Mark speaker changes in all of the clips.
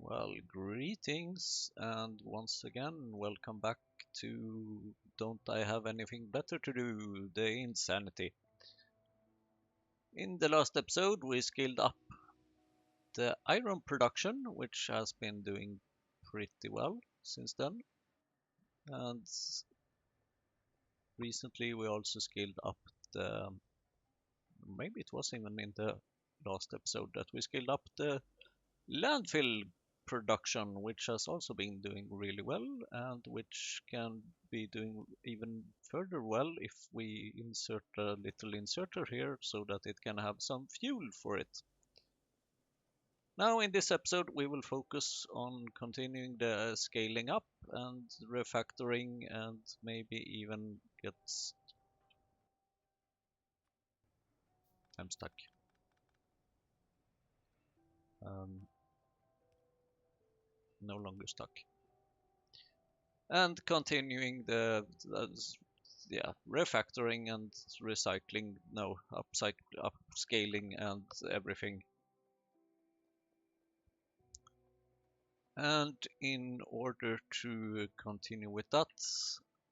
Speaker 1: Well, greetings, and once again, welcome back to Don't I Have Anything Better to Do? The Insanity. In the last episode, we scaled up the iron production, which has been doing pretty well since then. And recently, we also scaled up maybe it was even in the last episode that we scaled up the landfill production, which has also been doing really well and which can be doing even further well if we insert a little inserter here so that it can have some fuel for it. Now in this episode we will focus on continuing the scaling up and refactoring and maybe even get... I'm stuck. No longer stuck. And continuing the refactoring and recycling, no, upscaling and everything. And in order to continue with that,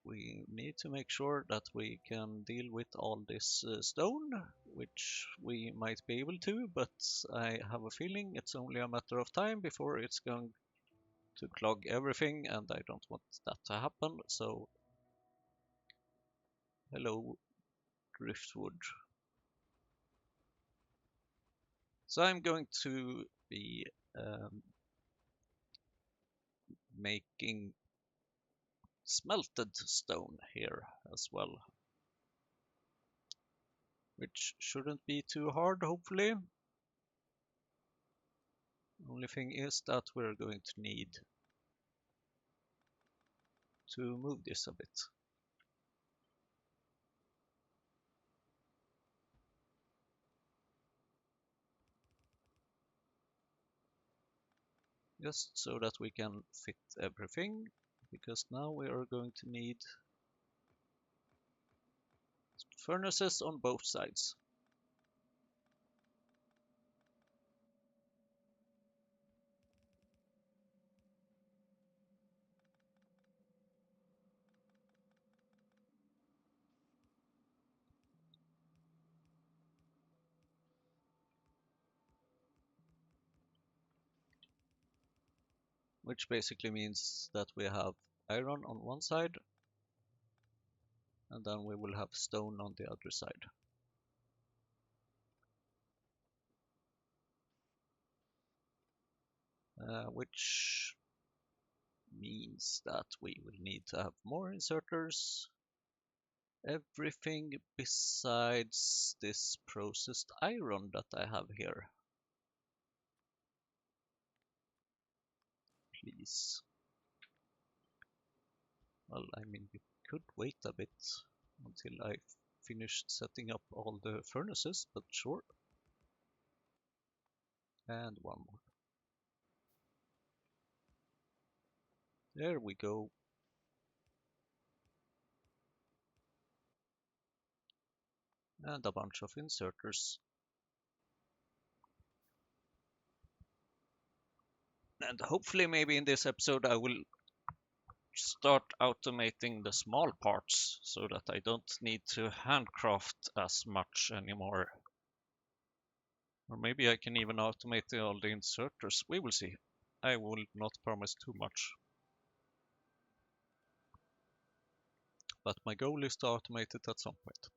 Speaker 1: we need to make sure that we can deal with all this stone, which we might be able to, but I have a feeling it's only a matter of time before it's going to clog everything, and I don't want that to happen. So hello, driftwood. So I'm going to be making smelted stone here as well, which shouldn't be too hard, hopefully. Only thing is that we're going to need to move this a bit. Just so that we can fit everything, because now we are going to need furnaces on both sides. Which basically means that we have iron on one side and then we will have stone on the other side. Which means that we will need to have more inserters. Everything besides this processed iron that I have here. Please. Well, I mean, we could wait a bit until I finish setting up all the furnaces, but sure. And one more. There we go. And a bunch of inserters. And hopefully maybe in this episode I will start automating the small parts so that I don't need to handcraft as much anymore. Or maybe I can even automate all the inserters. We will see. I will not promise too much. But my goal is to automate it at some point.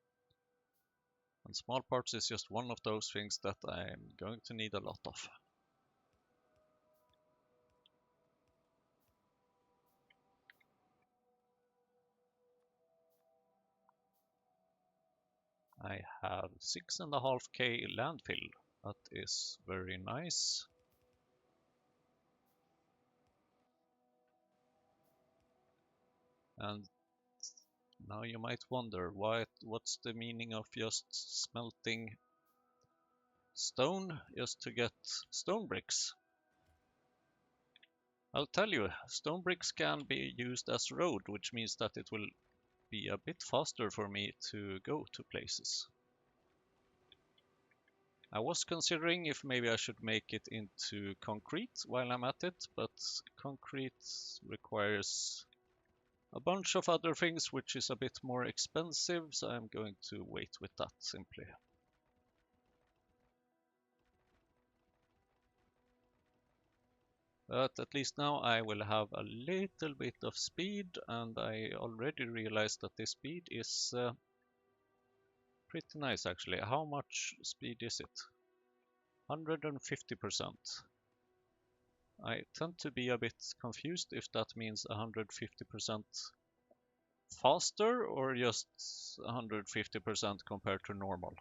Speaker 1: And small parts is just one of those things that I'm going to need a lot of. I have 6.5k landfill. That is very nice. And now you might wonder what's the meaning of just smelting stone just to get stone bricks. I'll tell you, stone bricks can be used as road, which means that it will be a bit faster for me to go to places. I was considering if maybe I should make it into concrete while I'm at it, but concrete requires a bunch of other things, which is a bit more expensive, so I'm going to wait with that simply. But at least now I will have a little bit of speed, and I already realized that this speed is pretty nice actually. How much speed is it? 150%. I tend to be a bit confused if that means 150% faster or just 150% compared to normal.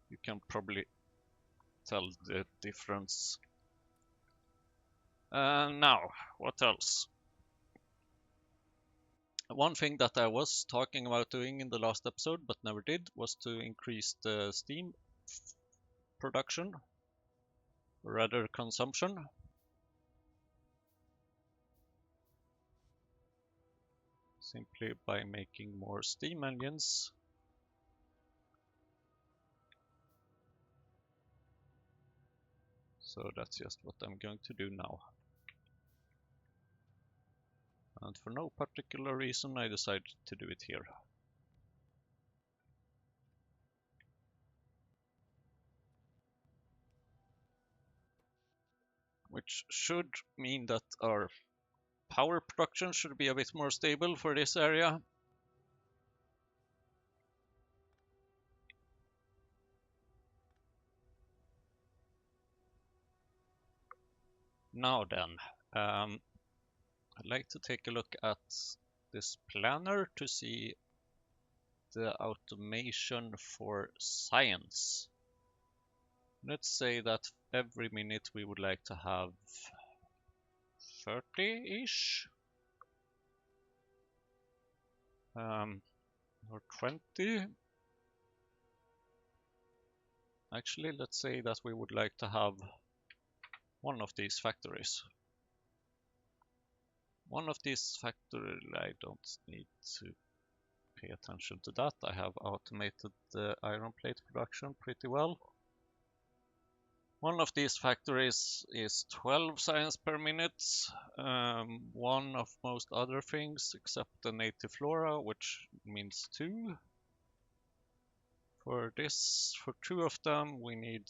Speaker 1: You can probably tell the difference. Now, what else? One thing that I was talking about doing in the last episode but never did was to increase the steam production, or rather consumption. Simply by making more steam engines. So that's just what I'm going to do now. And for no particular reason, I decided to do it here. Which should mean that our power production should be a bit more stable for this area. Now then, I'd like to take a look at this planner to see the automation for science. Let's say that every minute we would like to have 30-ish, or 20. Actually, let's say that we would like to have one of these factories. One of these factories, I don't need to pay attention to that. I have automated the iron plate production pretty well. One of these factories is 12 science per minute. One of most other things except the native flora, which means 2. For two of them, we need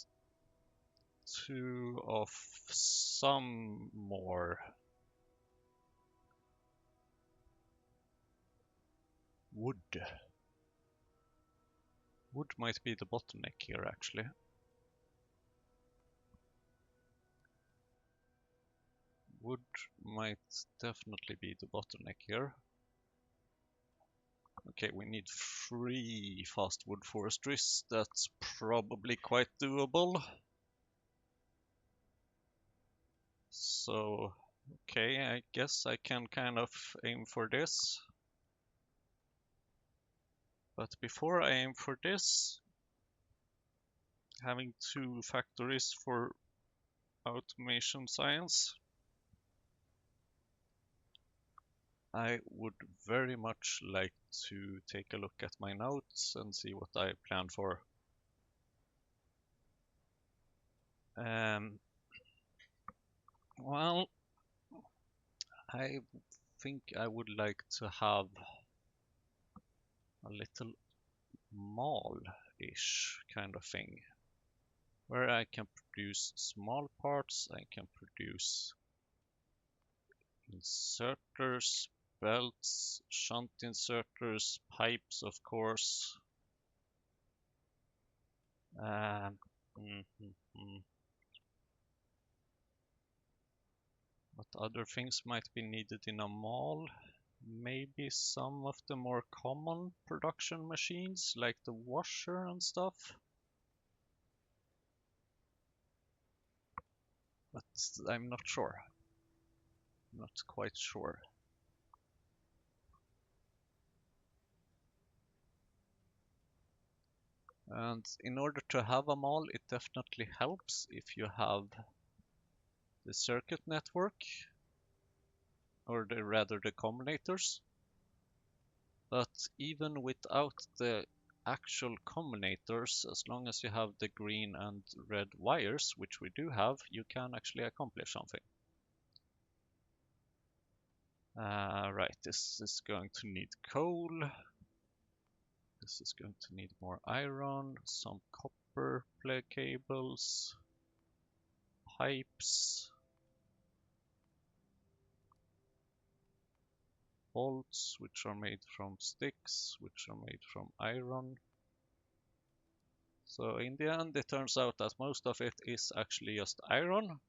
Speaker 1: 2 of some more. Wood. Wood might be the bottleneck here, actually. Wood might definitely be the bottleneck here. Okay, we need 3 fast wood forestries. That's probably quite doable. So, okay, I guess I can kind of aim for this. But before I aim for this, having 2 factories for automation science, I would very much like to take a look at my notes and see what I plan for. Well, I think I would like to have a little mall-ish kind of thing, where I can produce small parts, I can produce inserters, belts, shunt inserters, pipes, of course. What other things might be needed in a mall? Maybe some of the more common production machines, like the washer and stuff. But I'm not sure. Not quite sure. And in order to have a mall, it definitely helps if you have the circuit network, or rather the combinators. But even without the actual combinators, as long as you have the green and red wires, which we do have, you can actually accomplish something. Right, this is going to need coal. This is going to need more iron, some copper cables, pipes, bolts, which are made from sticks, which are made from iron. So in the end, it turns out that most of it is actually just iron.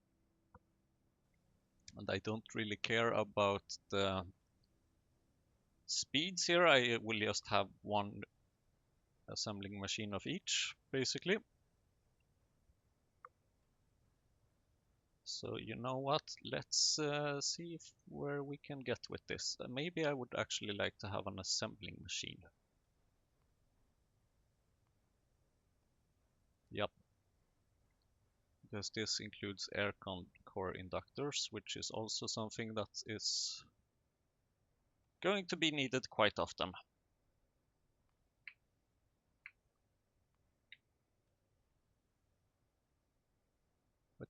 Speaker 1: And I don't really care about the speeds here. I will just have one assembling machine of each, basically. So you know what? Let's see where we can get with this. Maybe I would actually like to have an assembling machine. Yep. Because this includes air core inductors, which is also something that is going to be needed quite often. But,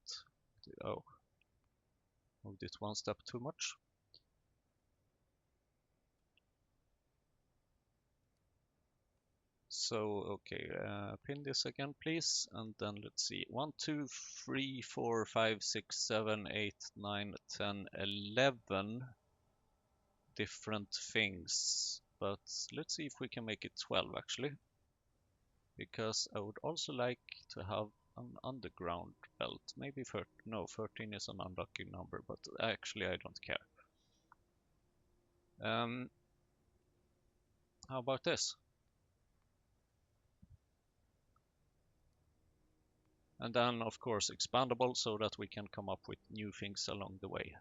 Speaker 1: oh, moved it one step too much. So, okay, pin this again, please, and then let's see. 1, 2, 3, 4, 5, 6, 7, 8, 9, 10, 11 different things. But let's see if we can make it 12 actually. Because I would also like to have an underground belt. Maybe 13, no, 13 is an unlucky number, but actually I don't care. How about this? And then, of course, expandable so that we can come up with new things along the way.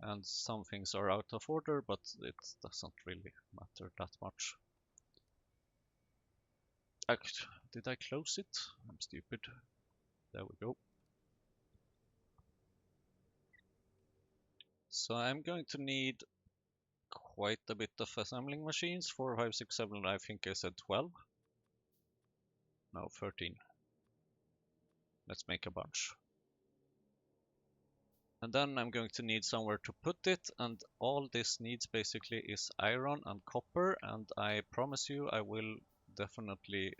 Speaker 1: And some things are out of order, but it doesn't really matter that much. Did I close it? I'm stupid. There we go. So I'm going to need quite a bit of assembling machines. 4, 5, 6, 7, I think I said 12. No, 13. Let's make a bunch. And then I'm going to need somewhere to put it, and all this needs basically is iron and copper, and I promise you I will definitely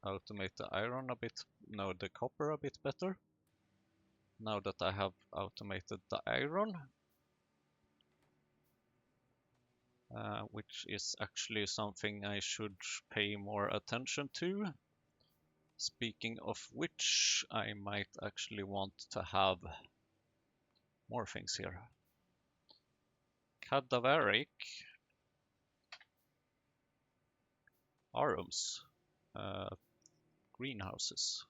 Speaker 1: automate the iron a bit, no, the copper a bit better. Now that I have automated the iron, which is actually something I should pay more attention to. Speaking of which, I might actually want to have more things here. Cadaveric arums, greenhouses,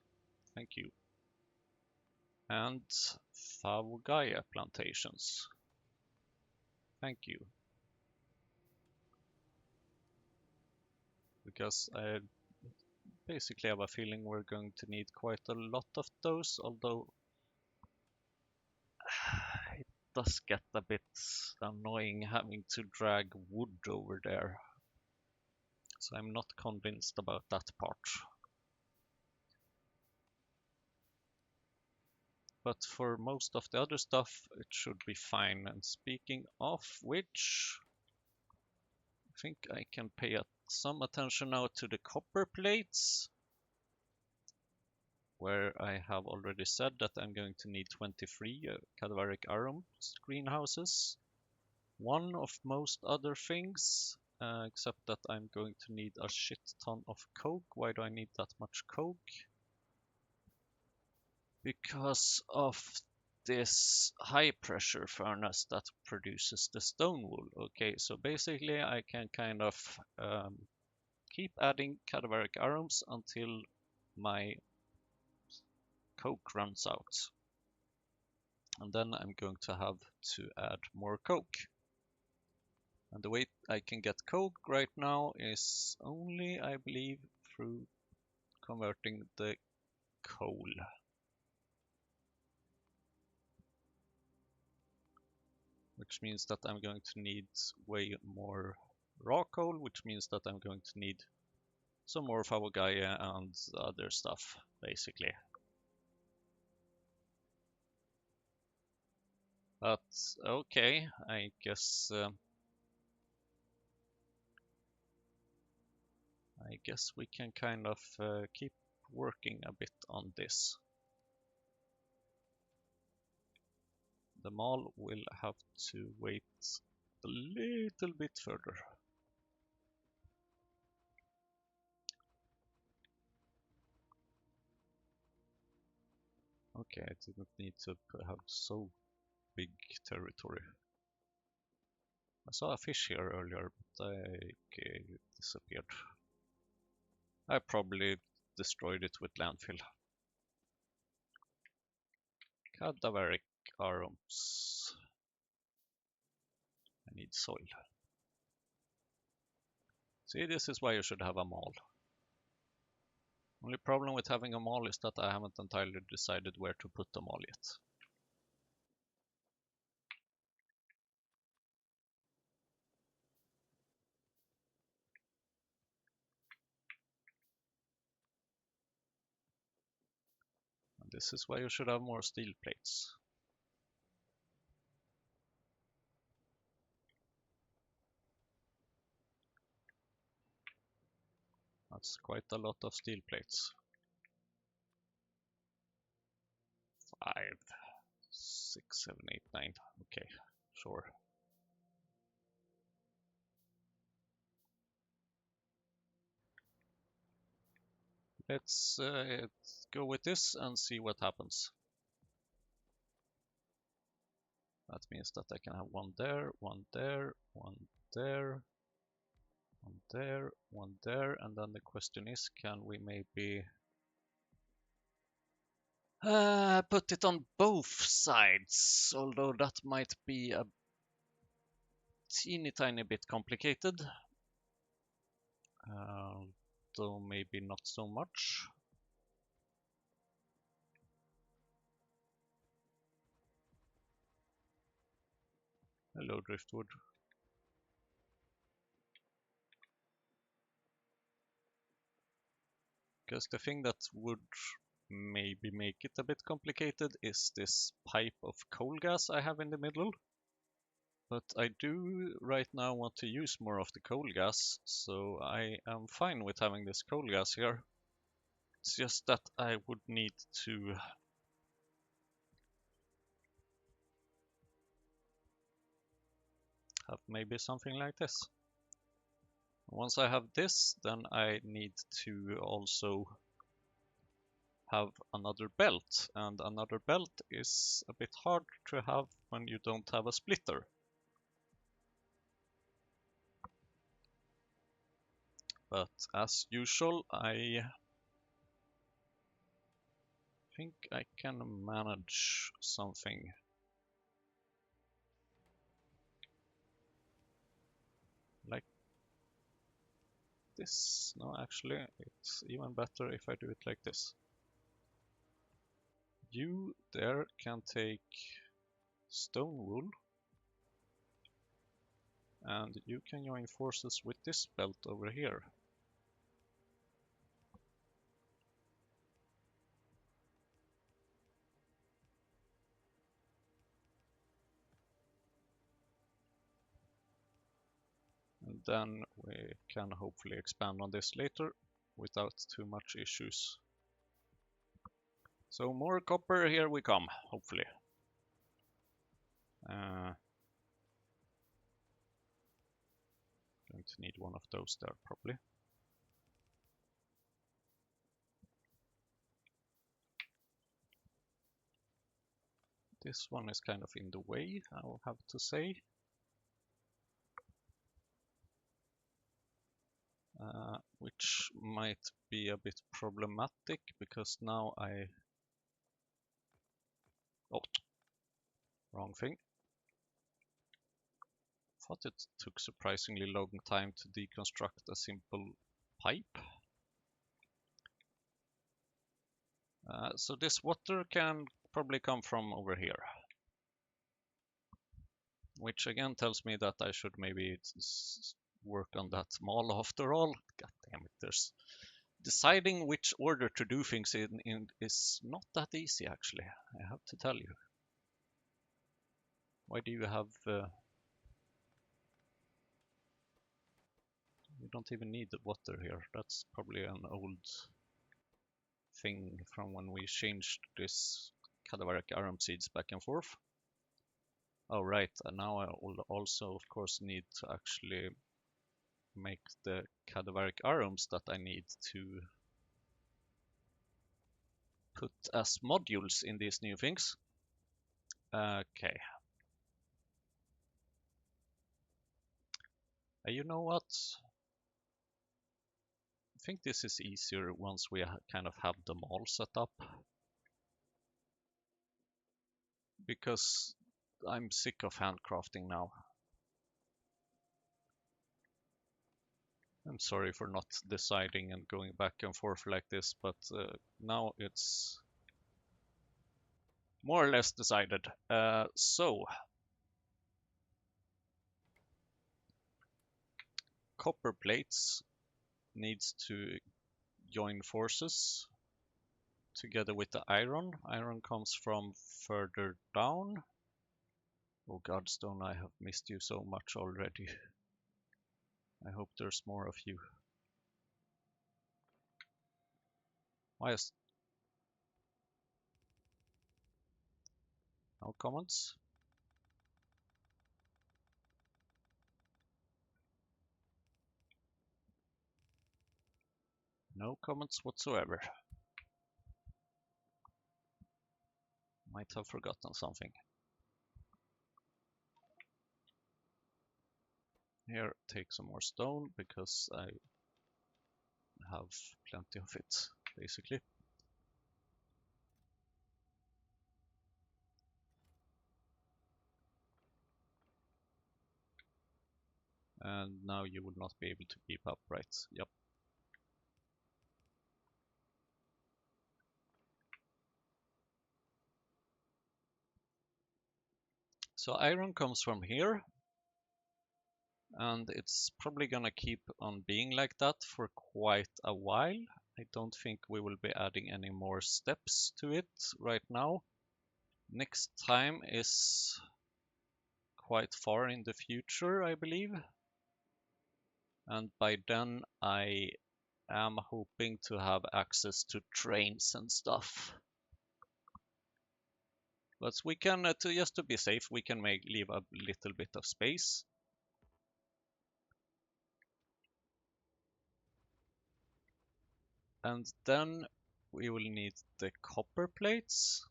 Speaker 1: thank you. And Fawagaya plantations, thank you. Because I basically have a feeling we're going to need quite a lot of those, although it does get a bit annoying having to drag wood over there. So I'm not convinced about that part. But for most of the other stuff, it should be fine. And speaking of which, I think I can pay some attention now to the copper plates, where I have already said that I'm going to need 23 cadaveric arum greenhouses. One of most other things, except that I'm going to need a shit ton of coke. Why do I need that much coke? Because of this high pressure furnace that produces the stone wool. Okay, so basically I can kind of keep adding cadaveric arums until my coke runs out. And then I'm going to have to add more coke. And the way I can get coke right now is only, I believe, through converting the coal. Which means that I'm going to need way more raw coal, which means that I'm going to need some more Favogaya and other stuff, basically. But okay, I guess we can kind of keep working a bit on this. The mall will have to wait a little bit further. Okay, I didn't need to have so big territory. I saw a fish here earlier, but it disappeared. I probably destroyed it with landfill. Cadaveric arms. I need soil. See, this is why you should have a mall. Only problem with having a mall is that I haven't entirely decided where to put the mall yet. And this is why you should have more steel plates. That's quite a lot of steel plates. 5, 6, 7, 8, 9. Okay, sure. Let's go with this and see what happens. That means that I can have one there, one there, one there, one there, one there, and then the question is, can we maybe put it on both sides? Although that might be a teeny tiny bit complicated. Though maybe not so much. Hello, Driftwood. Because the thing that would maybe make it a bit complicated is this pipe of coal gas I have in the middle. But I do right now want to use more of the coal gas, so I am fine with having this coal gas here. It's just that I would need to have maybe something like this. Once I have this, then I need to also have another belt, and another belt is a bit hard to have when you don't have a splitter. But as usual, I think I can manage something like this. No, actually, it's even better if I do it like this. You there can take stone wool, and you can join forces with this belt over here. And then we can hopefully expand on this later without too much issues. So more copper, here we come, hopefully. Going to need one of those there, probably. This one is kind of in the way, I'll have to say. Which might be a bit problematic because now oh, wrong thing. Thought it took surprisingly long time to deconstruct a simple pipe. So this water can probably come from over here. Which again tells me that I should maybe work on that mall after all. God damn it, there's deciding which order to do things in is not that easy, actually, I have to tell you. Why do you have... we don't even need the water here. That's probably an old thing from when we changed this cadaveric arum seeds back and forth. Oh, right, and now I will also, of course, need to actually make the cadaveric arums that I need to put as modules in these new things. Okay. You know what? I think this is easier once we kind of have them all set up. Because I'm sick of handcrafting now. I'm sorry for not deciding and going back and forth like this, but now it's more or less decided. So, copper plates needs to join forces together with the iron. Iron comes from further down. Oh God, Stone, I have missed you so much already. I hope there's more of you. Why is... no comments? No comments whatsoever. Might have forgotten something. Here, take some more stone, because I have plenty of it, basically. And now you would not be able to keep up, right? Yep. So iron comes from here, and it's probably gonna keep on being like that for quite a while. I don't think we will be adding any more steps to it right now. Next time is quite far in the future, I believe. And by then I am hoping to have access to trains and stuff. But we can, just to be safe, we can leave a little bit of space. And then we will need the copper plates.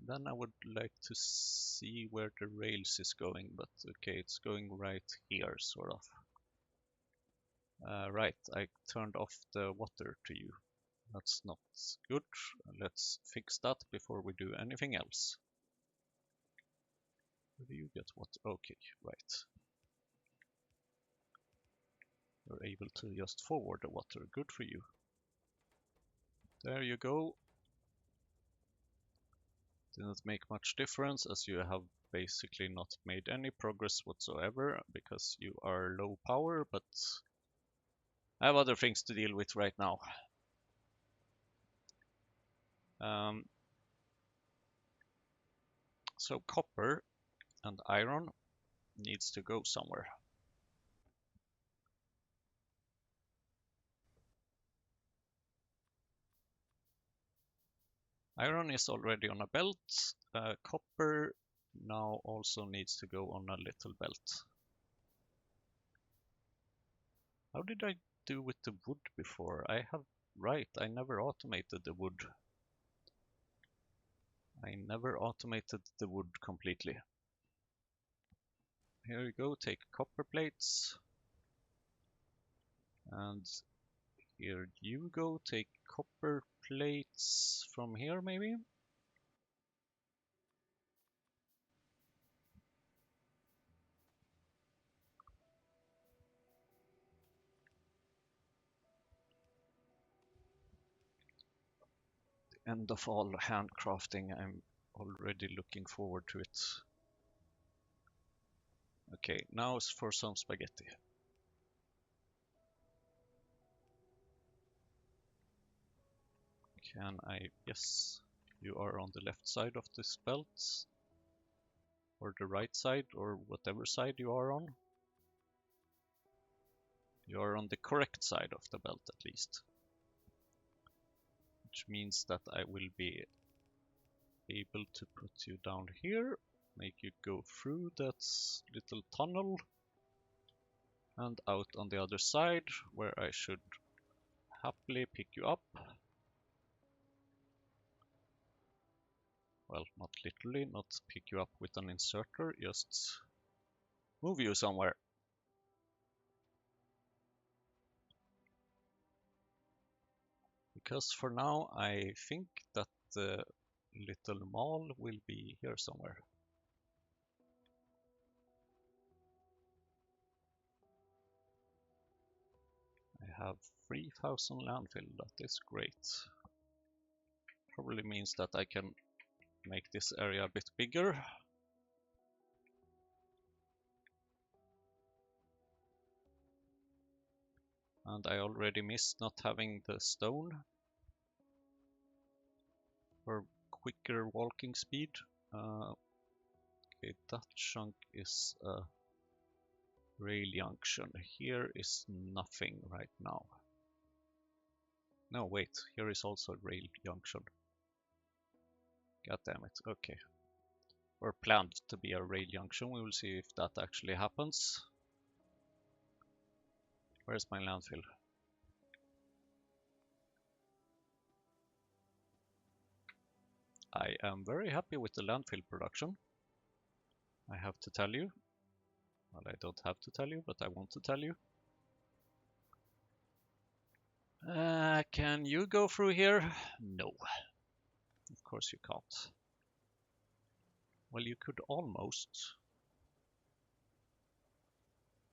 Speaker 1: Then I would like to see where the rails is going, but okay, it's going right here, sort of. Right, I turned off the water to you. That's not good. Let's fix that before we do anything else. Where do you get water? Okay, right. You're able to just forward the water. Good for you. There you go. Didn't make much difference, as you have basically not made any progress whatsoever because you are low power, but I have other things to deal with right now. So copper and iron needs to go somewhere. Iron is already on a belt. Copper now also needs to go on a little belt. How did I do with the wood before? Right, I never automated the wood. I never automated the wood completely. Here you go, take copper plates. And here you go, take copper plates from here maybe? The end of all handcrafting, I'm already looking forward to it. Okay, now it's for some spaghetti. Can I? Yes. You are on the left side of this belt. Or the right side, or whatever side you are on. You are on the correct side of the belt at least. Which means that I will be able to put you down here, make you go through that little tunnel and out on the other side, where I should happily pick you up. Well, not literally, not pick you up with an inserter, just move you somewhere. Because for now, I think that the little mall will be here somewhere. I have 3000 landfill, that is great. Probably means that I can make this area a bit bigger. And I already missed not having the stone for quicker walking speed. Okay, that chunk is a rail junction. Here is nothing right now. No, wait, here is also a rail junction. God damn it, okay. Or planned to be a rail junction. We will see if that actually happens. Where's my landfill? I am very happy with the landfill production. I have to tell you. Well, I don't have to tell you, but I want to tell you. Can you go through here? No. Of course you can't. Well, you could almost.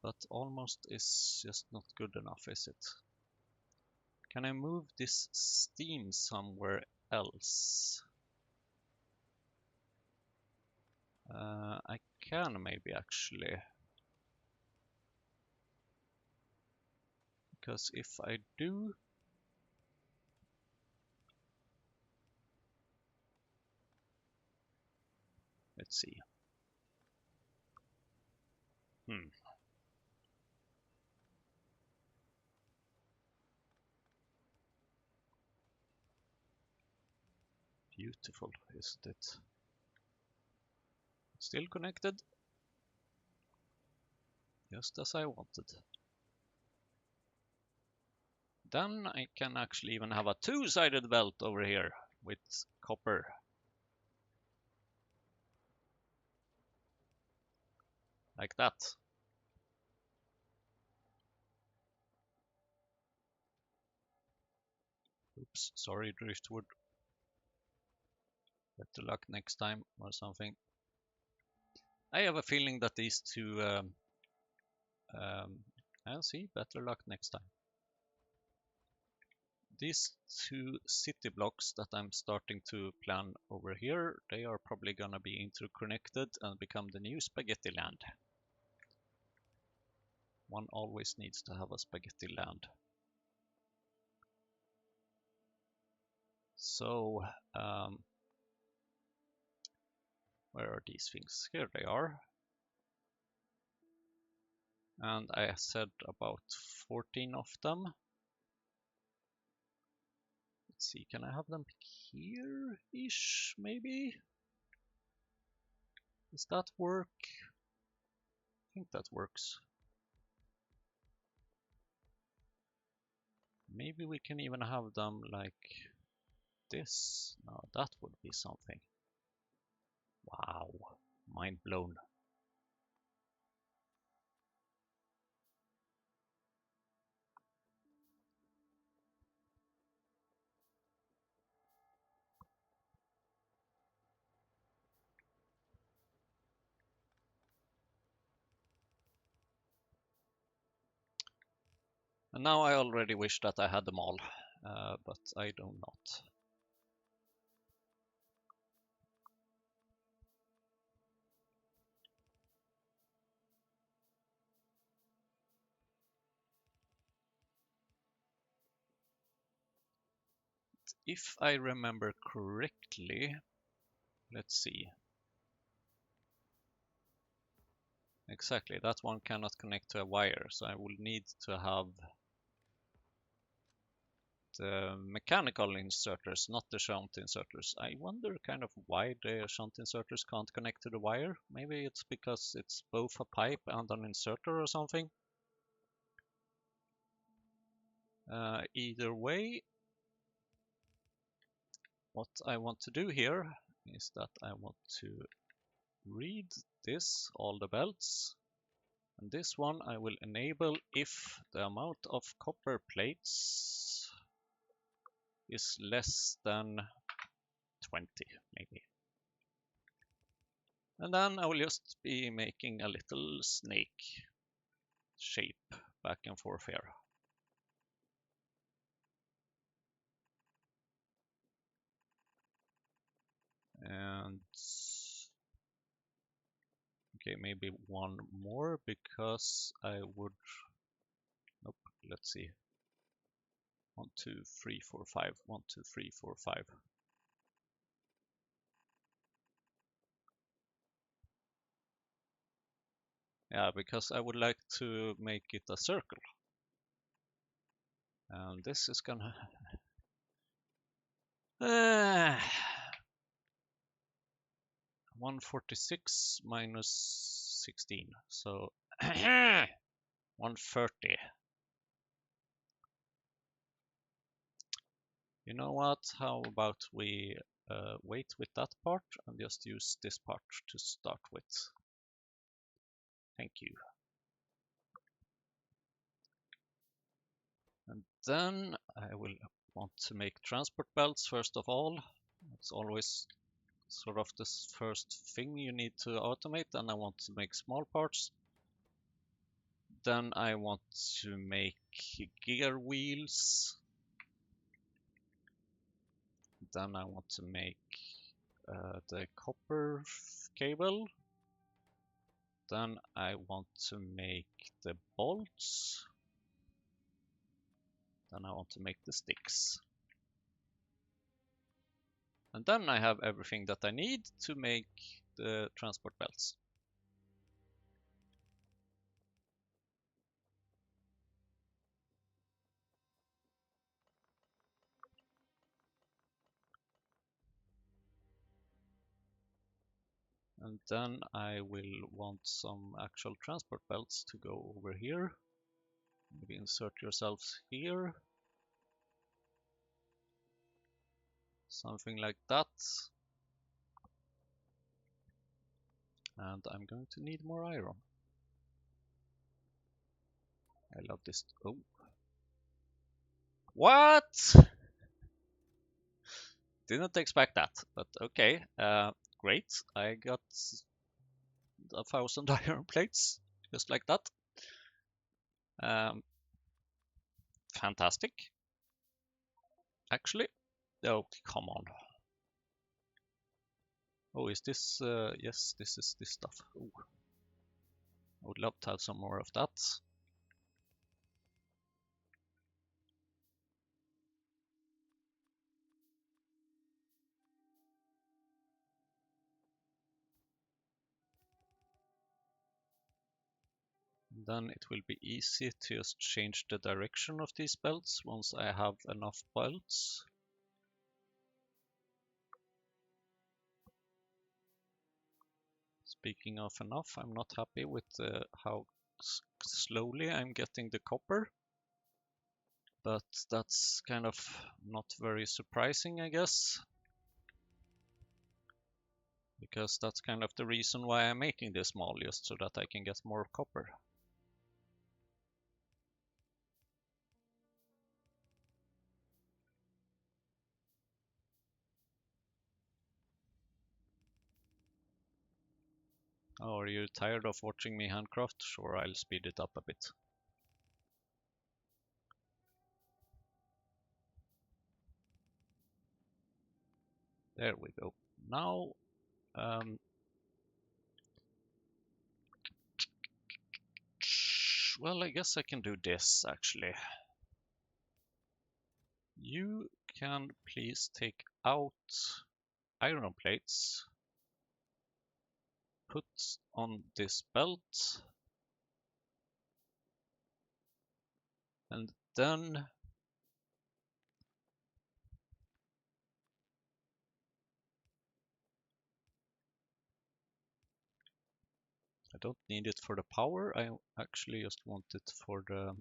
Speaker 1: But almost is just not good enough, is it? Can I move this steam somewhere else? I can maybe actually. Because if I do, let's see. Beautiful, isn't it? Still connected. Just as I wanted. Then I can actually even have a two-sided belt over here with copper. Like that. Oops, sorry, driftwood. Better luck next time or something. I have a feeling that these two, I'll see, better luck next time. These two city blocks that I'm starting to plan over here, they are probably gonna be interconnected and become the new spaghetti land. One always needs to have a spaghetti land. So, where are these things? Here they are. And I said about 14 of them. Let's see, can I have them here-ish, maybe? Does that work? I think that works. Maybe we can even have them like this. No, that would be something. Wow, mind blown. And now I already wish that I had them all, but I do not. if I remember correctly, let's see. Exactly, that one cannot connect to a wire, so I will need to have the mechanical inserters, not the shunt inserters. I wonder kind of why the shunt inserters can't connect to the wire. Maybe it's because it's both a pipe and an inserter or something. Either way, what I want to do here is that I want to read this, all the belts, and this one I will enable if the amount of copper plates is less than 20, maybe. And then I will just be making a little snake shape back and forth here. And okay, maybe one more because I would, nope, let's see. 1, 2, 3, 4, 5, 1, 2, 3, 4, 5. Yeah, because I would like to make it a circle. And this is gonna 146 minus 16, so 130. You know what? How about we wait with that part and just use this part to start with. Thank you. And then I will want to make transport belts first of all. It's always sort of this first thing you need to automate, and I want to make small parts. Then I want to make gear wheels. Then I want to make the copper cable. Then I want to make the bolts. Then I want to make the sticks. And then I have everything that I need to make the transport belts. And then I will want some actual transport belts to go over here. Maybe insert yourselves here. Something like that. And I'm going to need more iron. I love this. Oh. What? Didn't expect that, but okay. Great. I got 1,000 iron plates, just like that. Fantastic. Actually. Oh, come on. Oh, is this? Yes, this is this stuff. Ooh. I would love to have some more of that. Then it will be easy to just change the direction of these belts once I have enough belts. Speaking of enough, I'm not happy with how slowly I'm getting the copper. But that's kind of not very surprising, I guess. Because that's kind of the reason why I'm making this mall, just so that I can get more copper. Oh, are you tired of watching me handcraft? Sure, I'll speed it up a bit. There we go. Now, well, I guess I can do this actually. You can please take out iron plates, put on this belt, and then I don't need it for the power, I actually just want it for the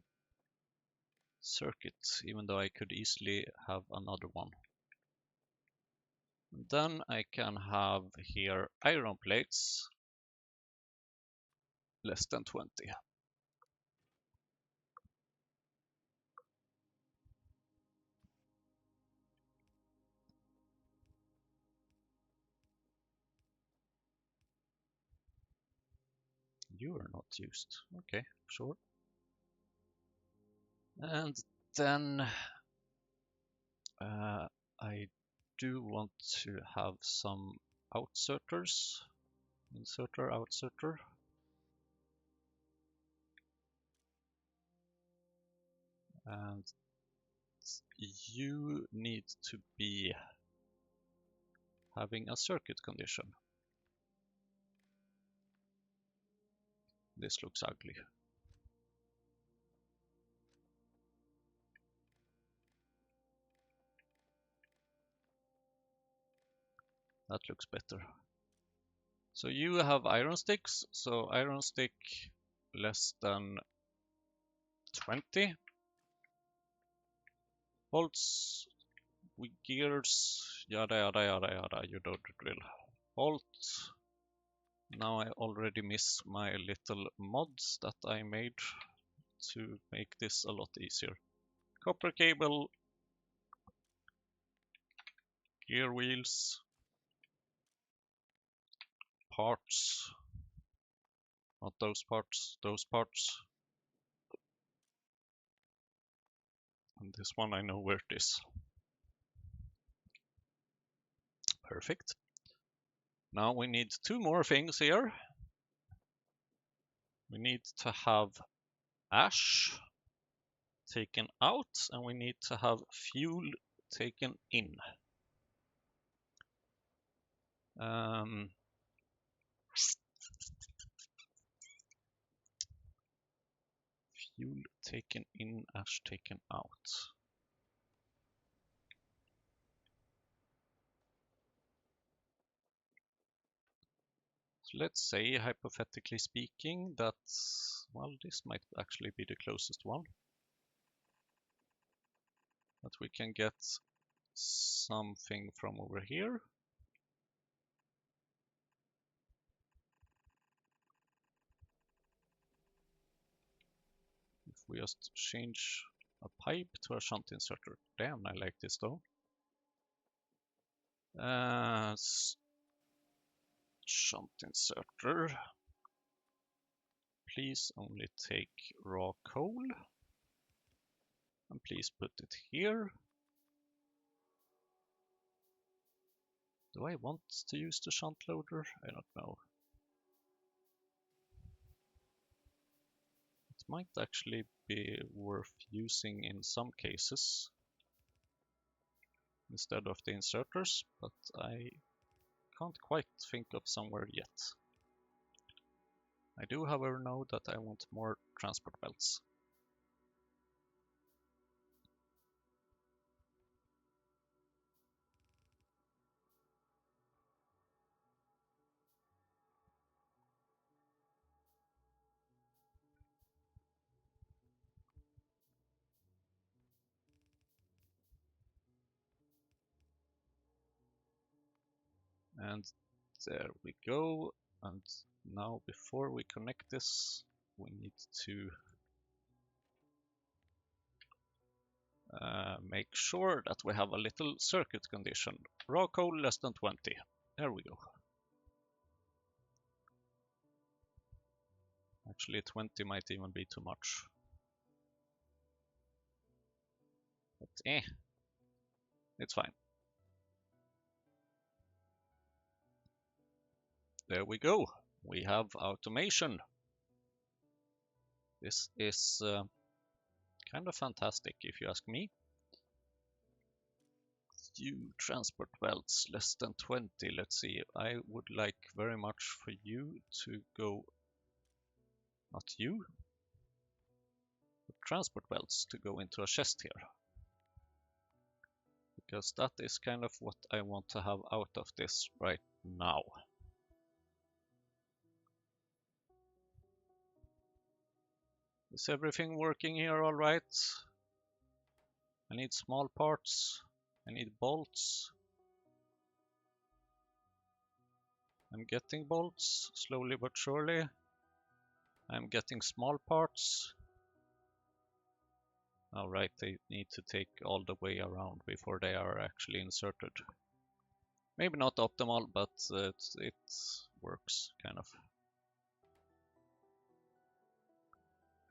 Speaker 1: circuit, even though I could easily have another one. And then I can have here iron plates, less than 20. You are not used. Okay, sure. And then I do want to have some outserters. Inserter, outserter. And you need to be having a circuit condition. This looks ugly. That looks better. So you have iron sticks, so iron stick less than 20 volts with gears, yada yada yada yada, you know the drill. Volt. Now I already miss my little mods that I made to make this a lot easier. Copper cable, gear wheels, parts, not those parts, those parts. And this one I know where it is. Perfect. Now we need two more things here. We need to have ash taken out, and we need to have fuel taken in. Fuel taken in, ash taken out. So let's say, hypothetically speaking, that, well, this might actually be the closest one. That we can get something from over here. If we just change a pipe to a shunt inserter. Damn, I like this though. Shunt inserter. Please only take raw coal. And please put it here. Do I want to use the shunt loader? I don't know. It might actually be worth using in some cases instead of the inserters, but I can't quite think of somewhere yet. I do, however, know that I want more transport belts. And there we go. And now before we connect this, we need to make sure that we have a little circuit condition. Raw coal less than 20. There we go. Actually, 20 might even be too much. But it's fine. There we go. We have automation. This is kind of fantastic if you ask me. View transport belts less than 20. Let's see. I would like very much for you to go, not you, but transport belts to go into a chest here. Because that is kind of what I want to have out of this right now. Is everything working here all right? I need small parts. I need bolts. I'm getting bolts, slowly but surely. I'm getting small parts. Alright, they need to take all the way around before they are actually inserted. Maybe not optimal, but it works, kind of.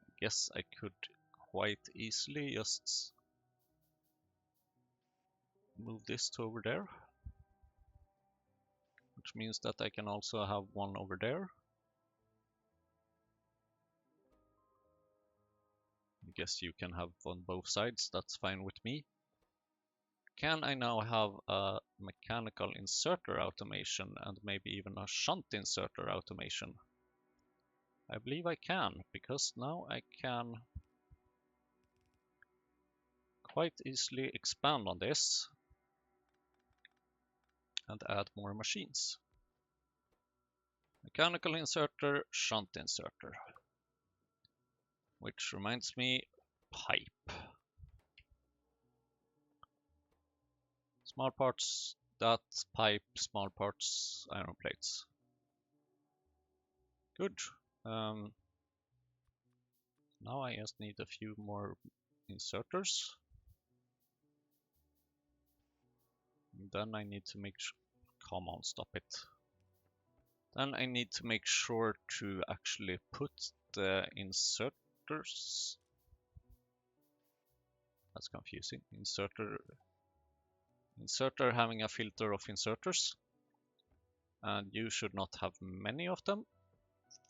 Speaker 1: I guess I could quite easily just move this to over there. Which means that I can also have one over there. I guess you can have on both sides, that's fine with me. Can I now have a mechanical inserter automation and maybe even a shunt inserter automation? I believe I can, because now I can quite easily expand on this and add more machines. Mechanical inserter, shunt inserter. Which reminds me, pipe. Small parts, that pipe, small parts, iron plates. Good. Now I just need a few more inserters. And then I need to make sure, come on, stop it. Then I need to make sure to actually put the inserters. That's confusing. Inserter having a filter of inserters. And you should not have many of them.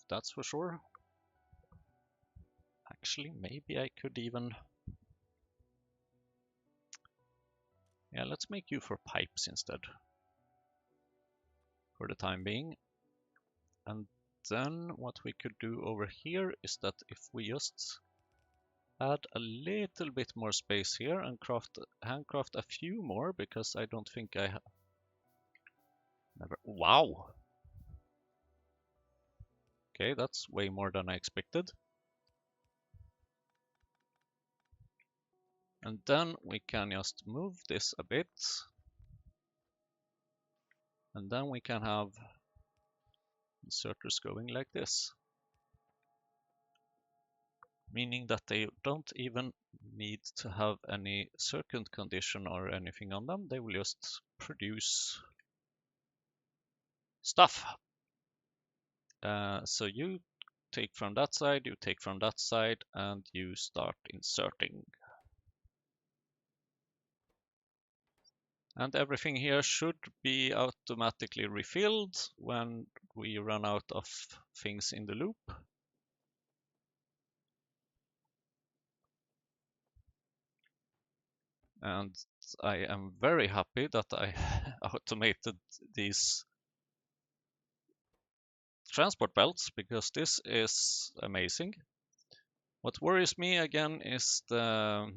Speaker 1: That's for sure. Actually, maybe I could even... Yeah, let's make you for pipes instead. For the time being. And then what we could do over here is that if we just add a little bit more space here and handcraft a few more, because I don't think I have... Wow! Okay, that's way more than I expected. And then we can just move this a bit. And then we can have inserters going like this. Meaning that they don't even need to have any circuit condition or anything on them. They will just produce stuff. So you take from that side, you take from that side, and you start inserting. And everything here should be automatically refilled when we run out of things in the loop. And I am very happy that I automated these transport belts, because this is amazing. What worries me again is the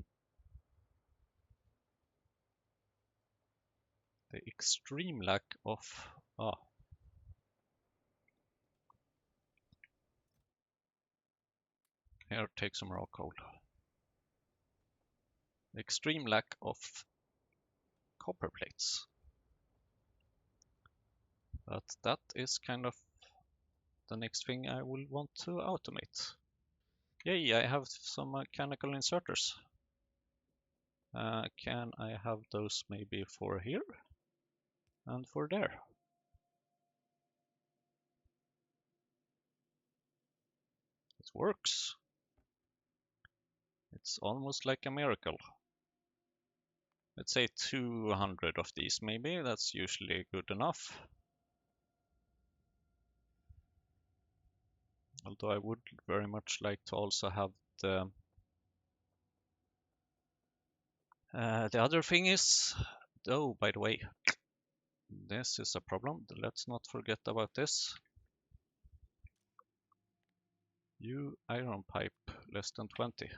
Speaker 1: extreme lack of... Here, take some raw coal. Extreme lack of copper plates. But that is kind of the next thing I will want to automate. Yay, I have some mechanical inserters. Can I have those maybe for here and for there? It works. It's almost like a miracle. Let's say 200 of these maybe, that's usually good enough. Although I would very much like to also have the other thing is oh, by the way, this is a problem. Let's not forget about this. You iron pipe less than 20.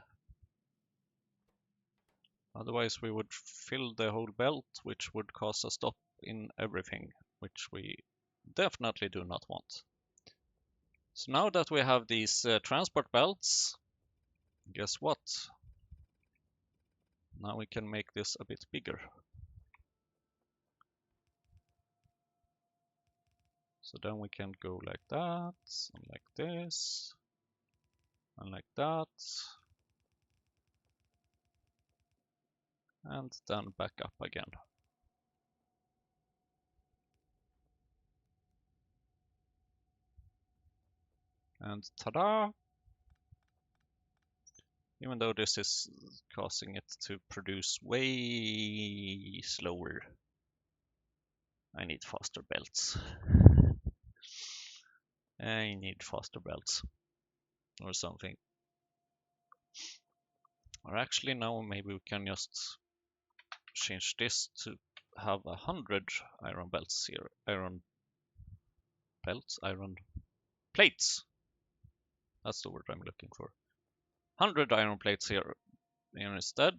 Speaker 1: Otherwise we would fill the whole belt, which would cause a stop in everything, which we definitely do not want. So now that we have these transport belts, guess what? Now we can make this a bit bigger. So then we can go like that, and like this, and like that, and then back up again. And ta-da! Even though this is causing it to produce way slower, I need faster belts. I need faster belts or something. Or actually now maybe we can just change this to have 100 iron belts here. Iron belts? Iron plates! That's the word I'm looking for. 100 iron plates here instead.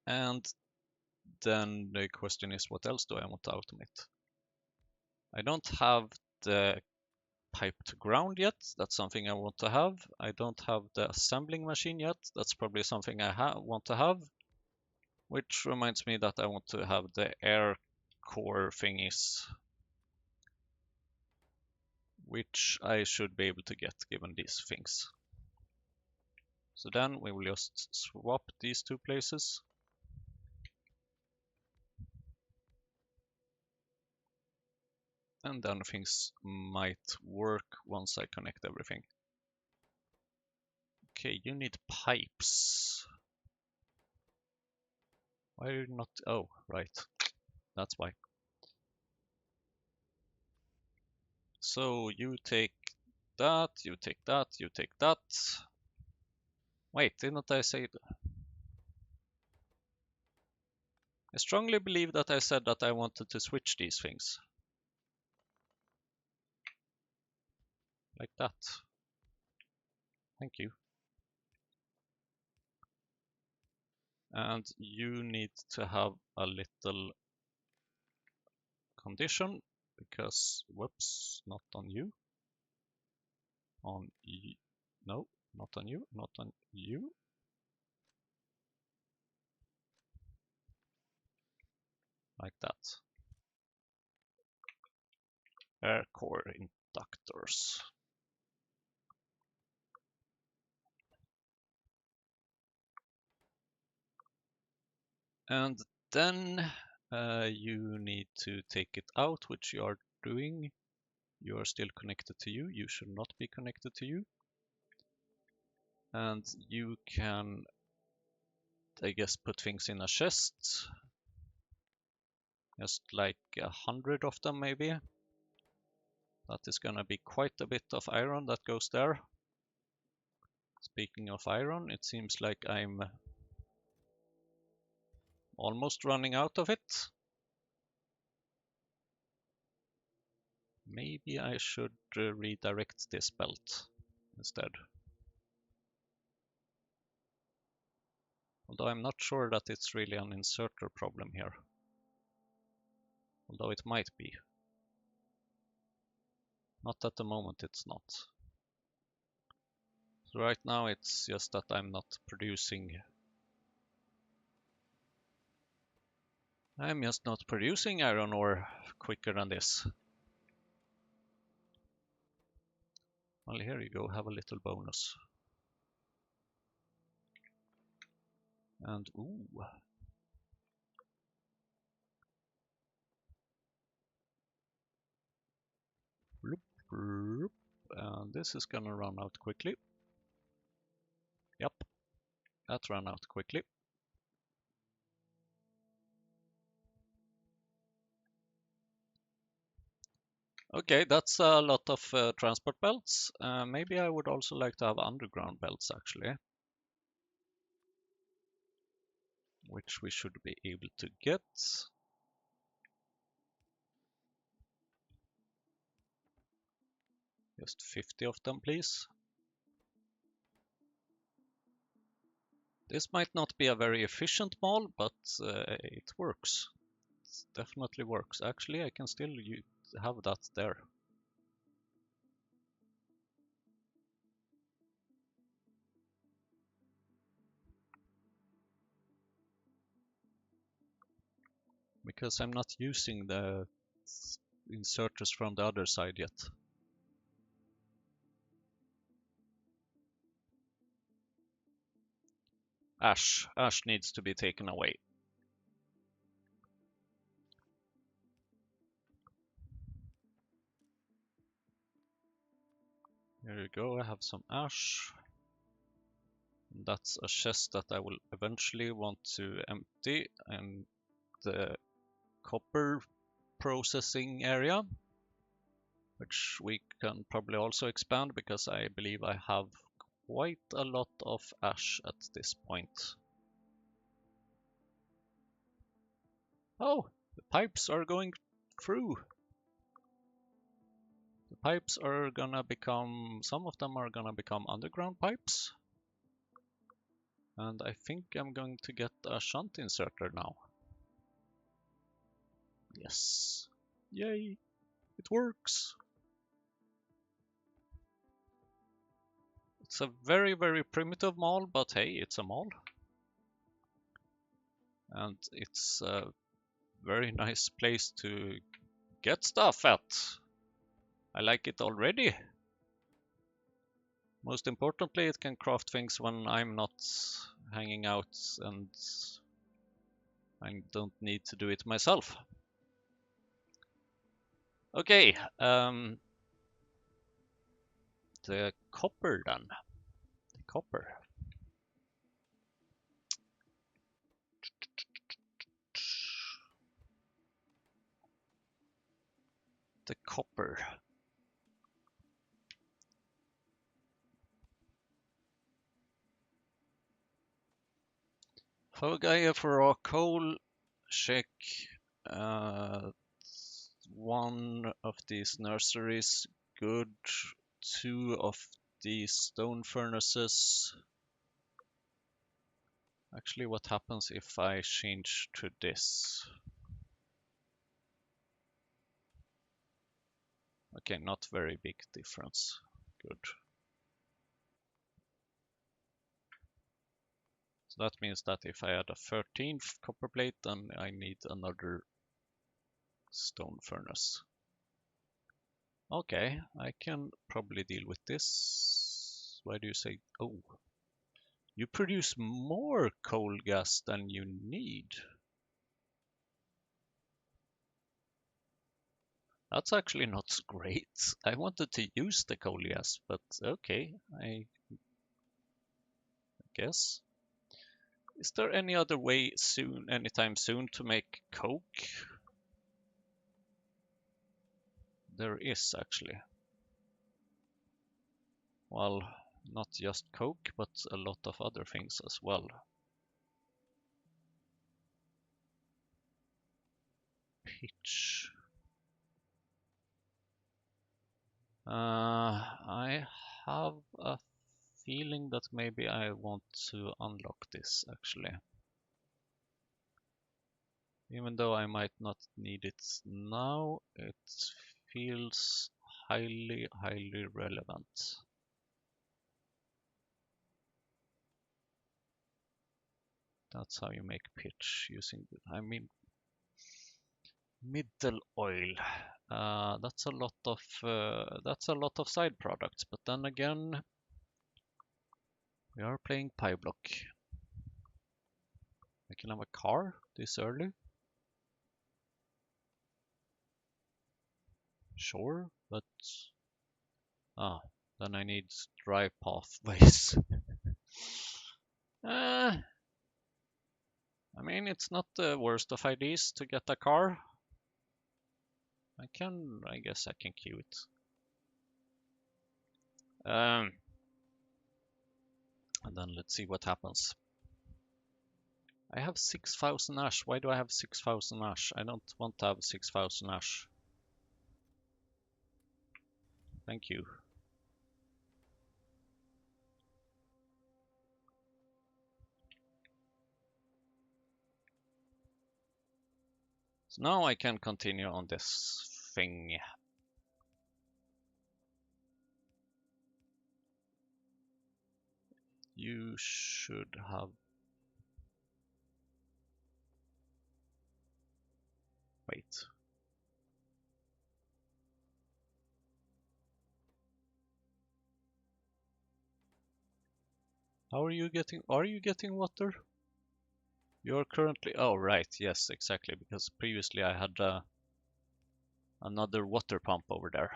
Speaker 1: And then the question is, what else do I want to automate? I don't have the pipe to ground yet. That's something I want to have. I don't have the assembling machine yet. That's probably something I want to have. Which reminds me that I want to have the air core thingies, which I should be able to get given these things. So then we will just swap these two places. And then things might work once I connect everything. Okay, you need pipes. Why are you not? Oh, right. That's why. So you take that, you take that, you take that. Wait, didn't I say? I strongly believe that I said that I wanted to switch these things. Like that. Thank you. And you need to have a little condition because, whoops, not on you. On you. No, not on you, not on you. Like that. Air core inductors. And then you need to take it out, which you are doing. You are still connected to you. You should not be connected to you. And you can, I guess, put things in a chest. Just like 100 of them, maybe. That is gonna be quite a bit of iron that goes there. Speaking of iron, it seems like I'm almost running out of it. Maybe I should redirect this belt instead. Although I'm not sure that it's really an inserter problem here. Although it might be. Not at the moment, it's not. So right now it's just that I'm not producing. I'm just not producing iron ore quicker than this. Well, here you go, have a little bonus. And ooh. Bloop, bloop. And this is gonna run out quickly. Yep, that ran out quickly. Okay, that's a lot of transport belts. Maybe I would also like to have underground belts, actually. which we should be able to get. Just 50 of them, please. This might not be a very efficient mall, but it works. It definitely works. Actually, I can still have that there. Because I'm not using the inserters from the other side yet. Ash needs to be taken away. Here you go, I have some ash. That's a chest that I will eventually want to empty in the copper processing area, which we can probably also expand because I believe I have quite a lot of ash at this point. Oh, the pipes are going through. The pipes are gonna become, some of them are gonna become underground pipes. And I think I'm going to get a shunt inserter now. Yes. Yay, it works. It's a very, very primitive mall, but hey, it's a mall. And it's a very nice place to get stuff at. I like it already. Most importantly, it can craft things when I'm not hanging out and I don't need to do it myself. Okay, the copper then. The copper. The copper. Fogaya for raw coal. Check one of these nurseries. Good. 2 of these stone furnaces. Actually, what happens if I change to this? Okay, not very big difference. Good. So that means that if I add a 13th copper plate, then I need another stone furnace. Okay, I can probably deal with this. Why do you say, oh, you produce more coal gas than you need? That's actually not great. I wanted to use the coal gas, but okay, I guess. Is there any other way soon, anytime soon, to make coke? There is actually. Well, not just coke, but a lot of other things as well. Pitch. I have a feeling that maybe I want to unlock this actually. Even though I might not need it now, it feels highly, highly relevant. That's how you make pitch using, I mean, middle oil. That's a lot of side products. But then again, we are playing PyBlock. I can have a car this early. Sure, but then I need drive pathways. I mean, it's not the worst of ideas to get a car. I guess I can queue it. And then let's see what happens. I have 6,000 ash. Why do I have 6,000 ash? I don't want to have 6,000 ash. Thank you. So now I can continue on this thing. You should have... Wait. How are you getting... Are you getting water? You're currently... Oh, right. Yes, exactly. Because previously I had another water pump over there.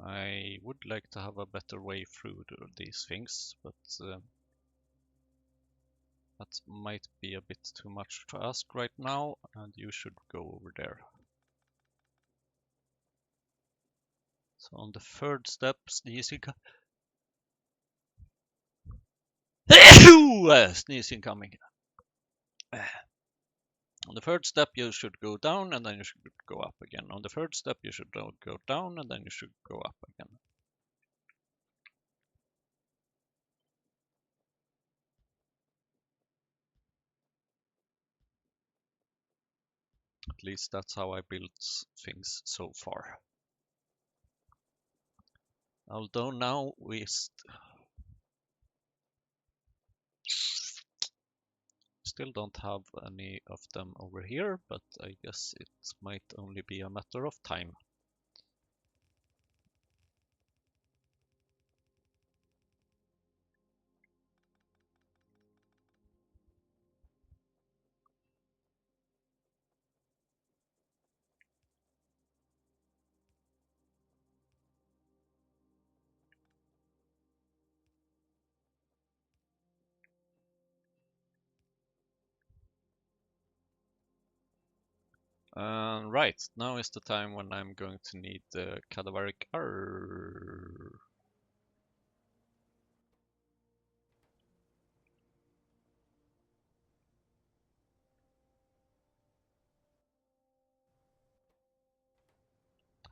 Speaker 1: I would like to have a better way through these things, but that might be a bit too much to ask right now, and you should go over there. So on the third step, sneezing. Sneezing coming. On the third step, you should go down, and then you should go up again. On the third step, you should go down, and then you should go up again. At least that's how I built things so far. Although now we still don't have any of them over here, but I guess it might only be a matter of time. Right, now is the time when I'm going to need the cadaveric R.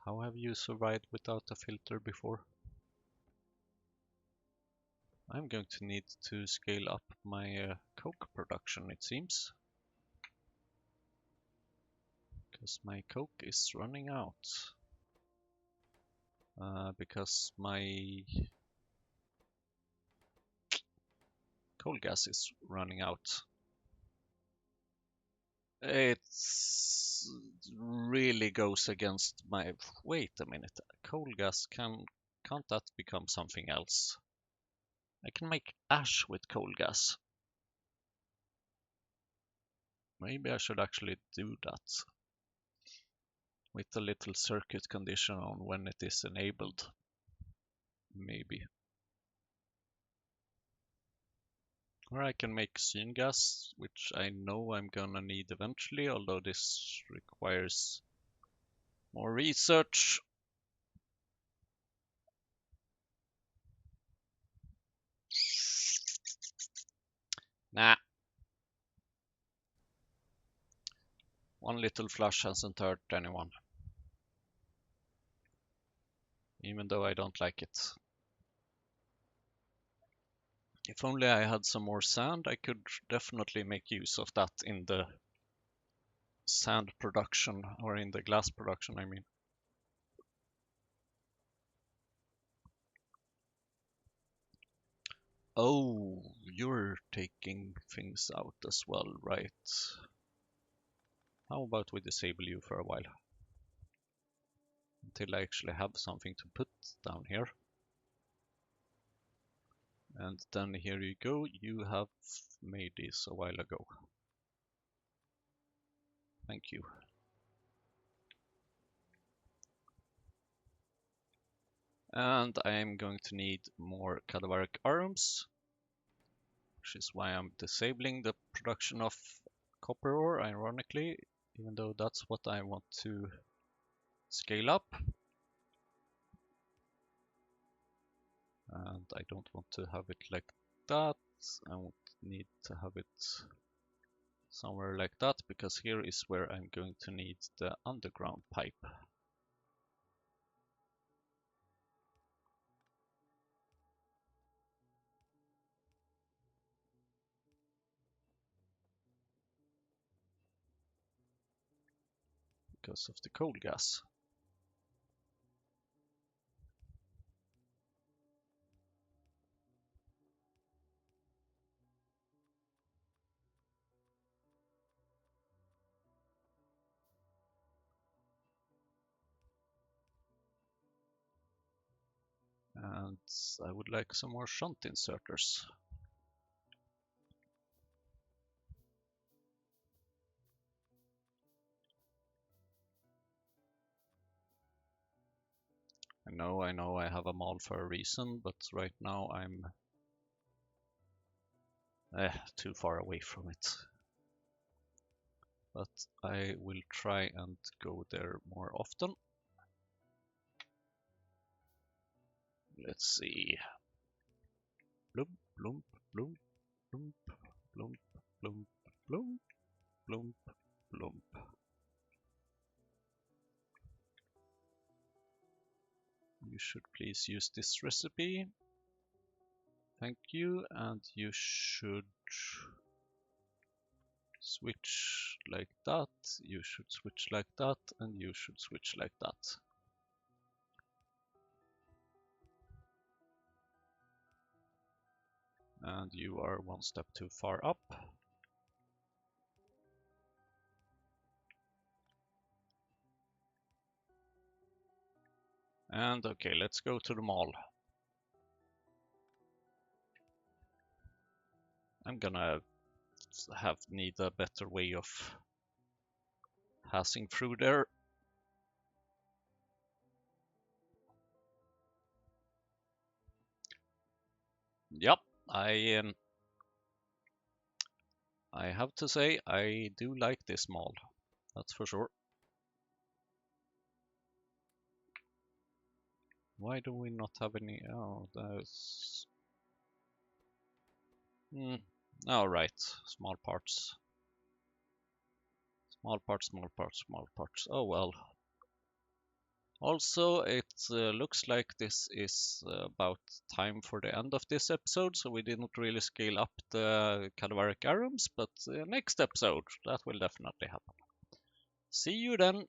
Speaker 1: How have you survived without a filter before? I'm going to need to scale up my coke production, it seems. Because my coke is running out. Because my coal gas is running out. It really goes against my... Wait a minute. Coal gas can't that become something else? I can make ash with coal gas. Maybe I should actually do that. With a little circuit condition on when it is enabled. Maybe. Or I can make syngas, which I know I'm gonna need eventually, although this requires more research. Nah. One little flush hasn't hurt anyone. Even though I don't like it. If only I had some more sand, I could definitely make use of that in the sand production, or in the glass production, I mean. Oh, you're taking things out as well, right? How about we disable you for a while? Until I actually have something to put down here. And then here you go, you have made this a while ago. Thank you. And I am going to need more cadaveric arms. which is why I'm disabling the production of copper ore, ironically, even though that's what I want to scale up. And I don't want to have it like that. I would need to have it somewhere like that, because here is where I'm going to need the underground pipe. Because of the coal gas. And I would like some more shunt inserters. I know I have a mall for a reason, but right now I'm too far away from it. But I will try and go there more often. Let's see. Bloop, bloop, bloop, bloop, bloop, bloop, bloop, bloop, bloop. You should please use this recipe. Thank you, and you should switch like that, you should switch like that, and you should switch like that. And you are one step too far up. And okay, let's go to the mall. I'm gonna need a better way of passing through there. Yep, I have to say I do like this mall. That's for sure. Why do we not have any? Oh, there's. All right, small parts. Small parts, small parts, small parts. Oh well. Also, it looks like this is about time for the end of this episode, so we didn't really scale up the cadaveric arums, but next episode, that will definitely happen. See you then!